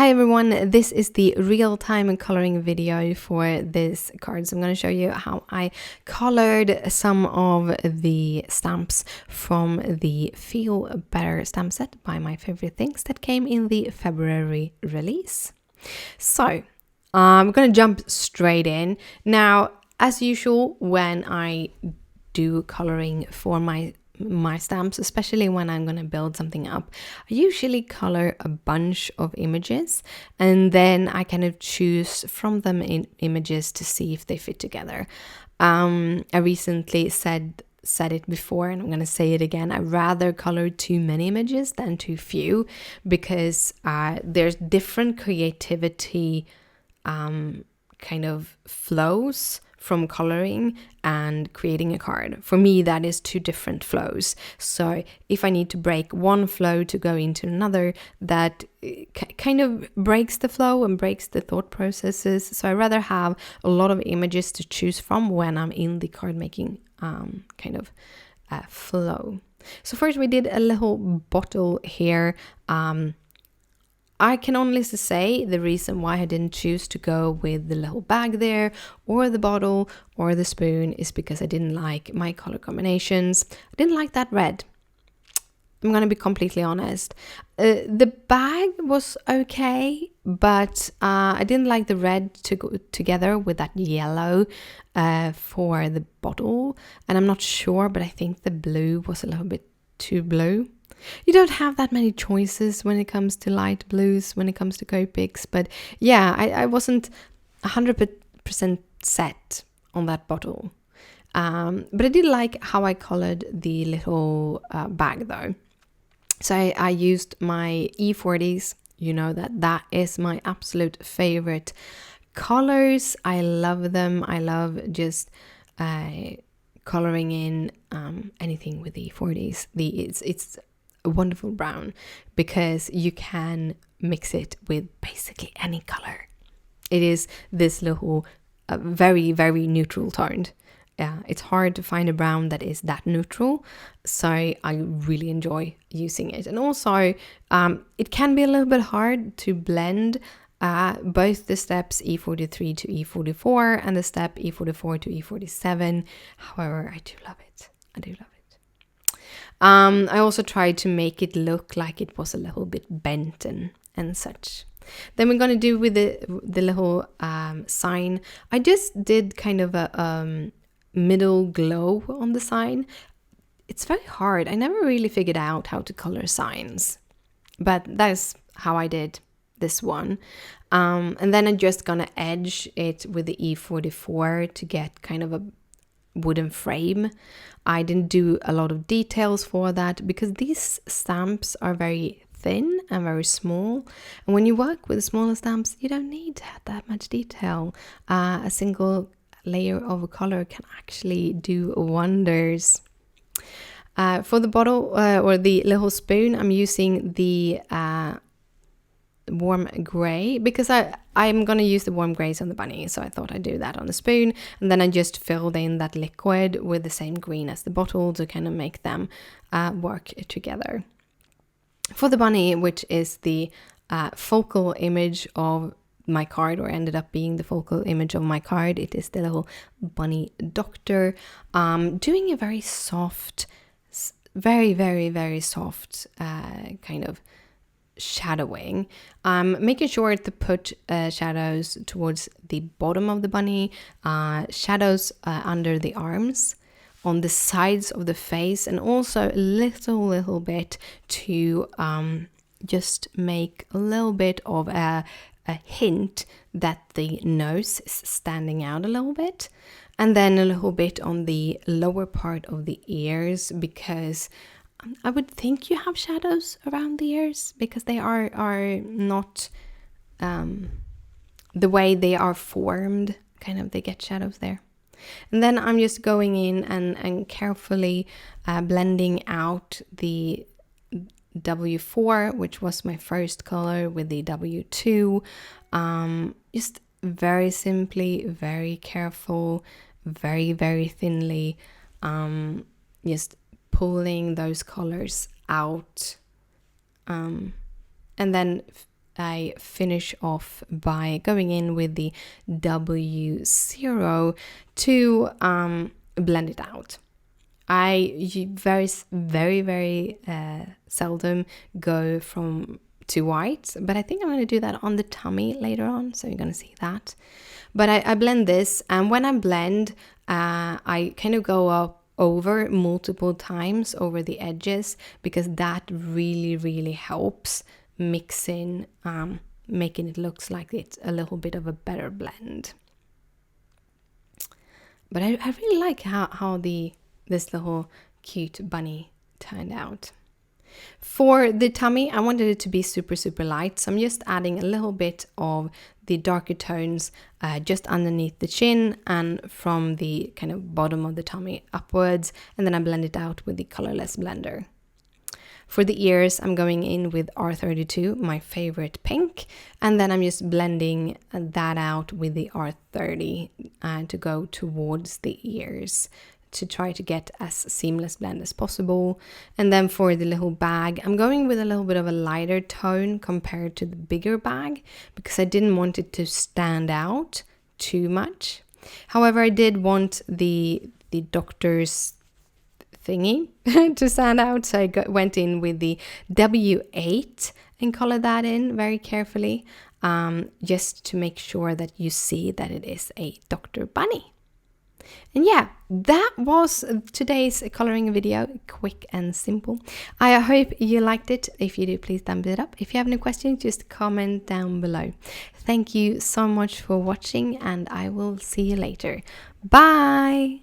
Hi everyone, this is the real-time coloring video for this card. So I'm going to show you how I colored some of the stamps from the Feel Better stamp set by My Favorite Things that came in the February release. So I'm going to jump straight in. Now, as usual, when I do coloring for my stamps, especially when I'm going to build something up, I usually color a bunch of images and then I kind of choose from them in images to see if they fit together. I recently said it before and I'm going to say it again. I'd rather color too many images than too few because there's different creativity kind of flows from coloring and creating a card. For me, that is two different flows. So if I need to break one flow to go into another, that kind of breaks the flow and breaks the thought processes. So I rather have a lot of images to choose from when I'm in the card making kind of flow. So first we did a little bottle here. I can only say the reason why I didn't choose to go with the little bag there or the bottle or the spoon is because I didn't like my color combinations. I didn't like that red. I'm going to be completely honest. The bag was okay, but I didn't like the red to go together with that yellow for the bottle. And I'm not sure, but I think the blue was a little bit too blue. You don't have that many choices when it comes to light blues, when it comes to Copics, but yeah, I wasn't 100% set on that bottle. But I did like how I colored the little bag though. So I used my E40s, you know that is my absolute favorite colors. I love them. I love just coloring in anything with the E40s. It's a wonderful brown because you can mix it with basically any color. It is this little very, very neutral toned. It's hard to find a brown that is that neutral, so I really enjoy using it. And also it can be a little bit hard to blend both the steps E43 to E44 and the step E44 to E47. However, I do love it. I also tried to make it look like it was a little bit bent and such. Then we're going to do with the little sign. I just did kind of a middle glow on the sign. It's very hard. I never really figured out how to color signs, but that's how I did this one. And then I'm just going to edge it with the E44 to get kind of a wooden frame. I didn't do a lot of details for that because these stamps are very thin and very small, and when you work with smaller stamps you don't need to have that much detail. A single layer of a color can actually do wonders. For the bottle or the little spoon, I'm using the warm gray because I'm gonna use the warm grays on the bunny, so I thought I'd do that on the spoon, and then I just filled in that liquid with the same green as the bottle to kind of make them work together. For the bunny, which is the focal image of my card, or ended up being the focal image of my card, it is the little bunny doctor, doing a very soft, very, very, very soft kind of shadowing, making sure to put shadows towards the bottom of the bunny, shadows under the arms, on the sides of the face, and also a little bit to just make a little bit of a hint that the nose is standing out a little bit, and then a little bit on the lower part of the ears, because I would think you have shadows around the ears because they are not the way they are formed, kind of they get shadows there. And then I'm just going in and carefully blending out the W4, which was my first color, with the W2. Just very simply, very careful, very, very thinly, just pulling those colors out, and then I finish off by going in with the W0 to blend it out. I very seldom go to white, but I think I'm going to do that on the tummy later on, so you're going to see that. But I blend this, and when I blend, I kind of go up over multiple times over the edges, because that really helps mixing, making it looks like it's a little bit of a better blend. But I really like how this little cute bunny turned out. For the tummy, I wanted it to be super light, so I'm just adding a little bit of the darker tones just underneath the chin and from the kind of bottom of the tummy upwards, and then I blend it out with the colorless blender. For the ears, I'm going in with R32, my favorite pink, and then I'm just blending that out with the R30 to go towards the ears, to try to get as seamless blend as possible. And then for the little bag, I'm going with a little bit of a lighter tone compared to the bigger bag, because I didn't want it to stand out too much. However, I did want the doctor's thingy to stand out, so I went in with the W8 and colored that in very carefully, just to make sure that you see that it is a Dr. Bunny. And yeah, that was today's coloring video, quick and simple. I hope you liked it. If you do, please thumbs it up. If you have any questions, just comment down below. Thank you so much for watching, and I will see you later. Bye!